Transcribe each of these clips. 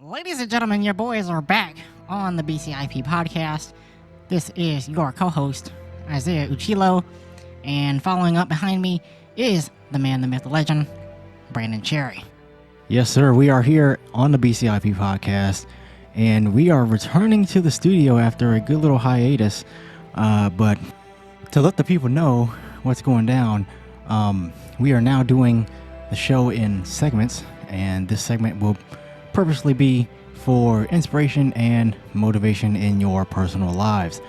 Ladies and gentlemen, your boys are back on the BCIP podcast. This is your co-host, Isiah Uchillo, and following up behind me is the man, the myth, the legend, Brandon Cherry. Yes, sir. We are here on the BCIP podcast, and we are returning to the studio after a good little hiatus. But to let the people know what's going down, we are now doing the show in segments, and this segment will purposely be for inspiration and motivation in your personal lives.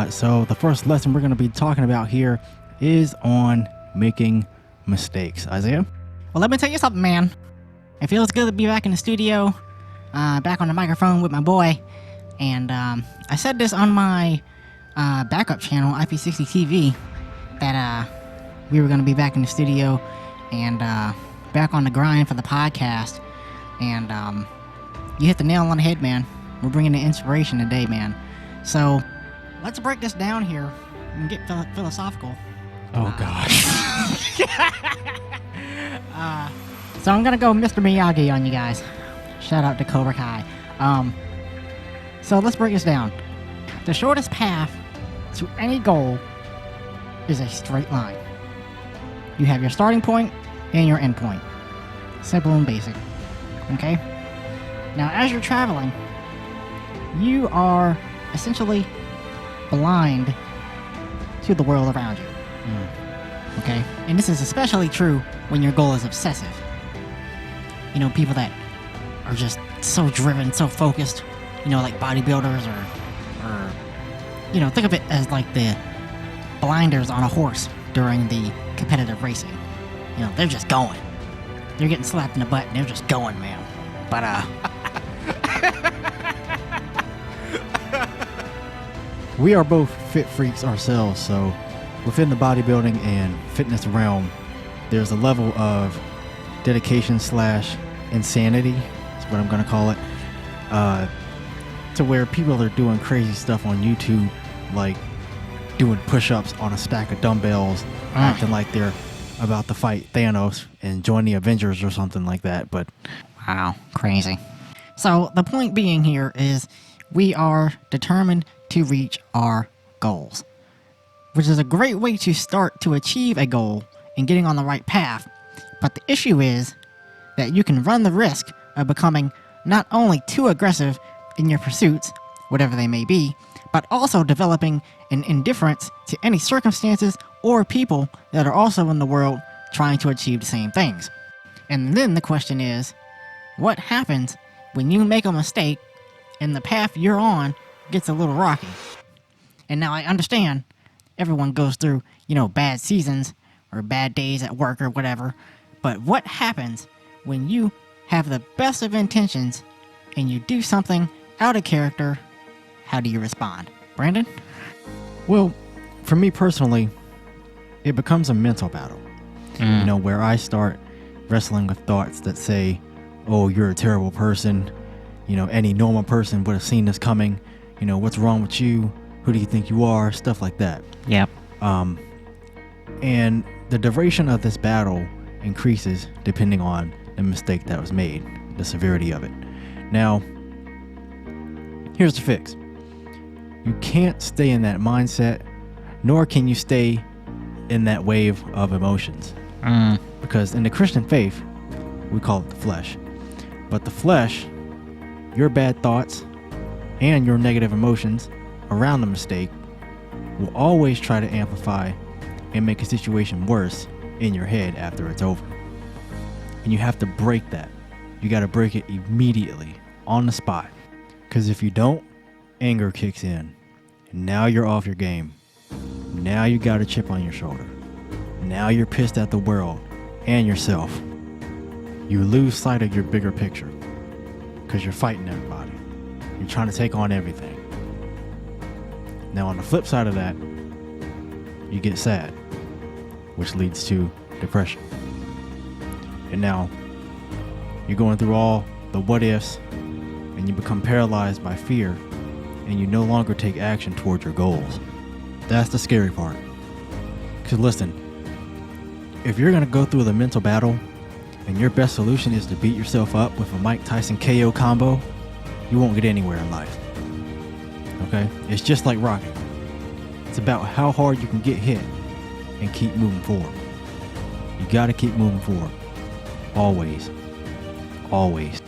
So the first lesson we're going to be talking about here is on making mistakes. Isiah? Well, let me tell you something, man. It feels good to be back in the studio, back on the microphone with my boy. And I said this on my backup channel, IP60 TV, that we were going to be back in the studio and back on the grind for the podcast. And you hit the nail on the head, man. We're bringing the inspiration today, man. So let's break this down here and get philosophical. Oh, gosh. So I'm gonna go Mr. Miyagi on you guys. Shout out to Cobra Kai. So let's break this down. The shortest path to any goal is a straight line. You have your starting point and your end point. Simple and basic. Okay? Now, as you're traveling, you are essentially blind to the world around you. Okay? And this is especially true when your goal is obsessive. You know, people that are just so driven, so focused, you know, like bodybuilders or you know, think of it as like the blinders on a horse during the competitive racing. You know, they're just going. They're getting slapped in the butt and they're just going, man. But, We are both fit freaks ourselves, so within the bodybuilding and fitness realm, there's a level of dedication / insanity, is what I'm going to call it, to where people are doing crazy stuff on YouTube, like doing push-ups on a stack of dumbbells, acting like they're about to fight Thanos and join the Avengers or something like that. But wow, crazy. So the point being here is we are determined to reach our goals, which is a great way to start to achieve a goal and getting on the right path. But the issue is that you can run the risk of becoming not only too aggressive in your pursuits, whatever they may be, but also developing an indifference to any circumstances or people that are also in the world trying to achieve the same things. And then the question is, what happens when you make a mistake and the path you're on gets a little rocky? And now I understand everyone goes through, you know, bad seasons or bad days at work or whatever, but what happens when you have the best of intentions and you do something out of character? How do you respond? Brandon? well, for me personally, it becomes a mental battle. You know, where I start wrestling with thoughts that say, oh, you're a terrible person. You know, any normal person would have seen this coming. You know, what's wrong with you? Who do you think you are? Stuff like that. Yep. And the duration of this battle increases depending on the mistake that was made, the severity of it. Now, here's the fix. You can't stay in that mindset, nor can you stay in that wave of emotions. Because in the Christian faith, we call it the flesh. But the flesh, your bad thoughts and your negative emotions around the mistake will always try to amplify and make a situation worse in your head after it's over. And you have to break that. You got to break it immediately, on the spot. Because if you don't, anger kicks in. And now you're off your game. Now you got a chip on your shoulder. Now you're pissed at the world and yourself. You lose sight of your bigger picture because you're fighting everybody. You're trying to take on everything. Now on the flip side of that, you get sad, which leads to depression. And now you're going through all the what ifs and you become paralyzed by fear and you no longer take action towards your goals. That's the scary part. Because listen, if you're going to go through the mental battle and your best solution is to beat yourself up with a Mike Tyson KO combo, you won't get anywhere in life. Okay? It's just like rocking. It's about how hard you can get hit and keep moving forward. You gotta keep moving forward. Always. Always.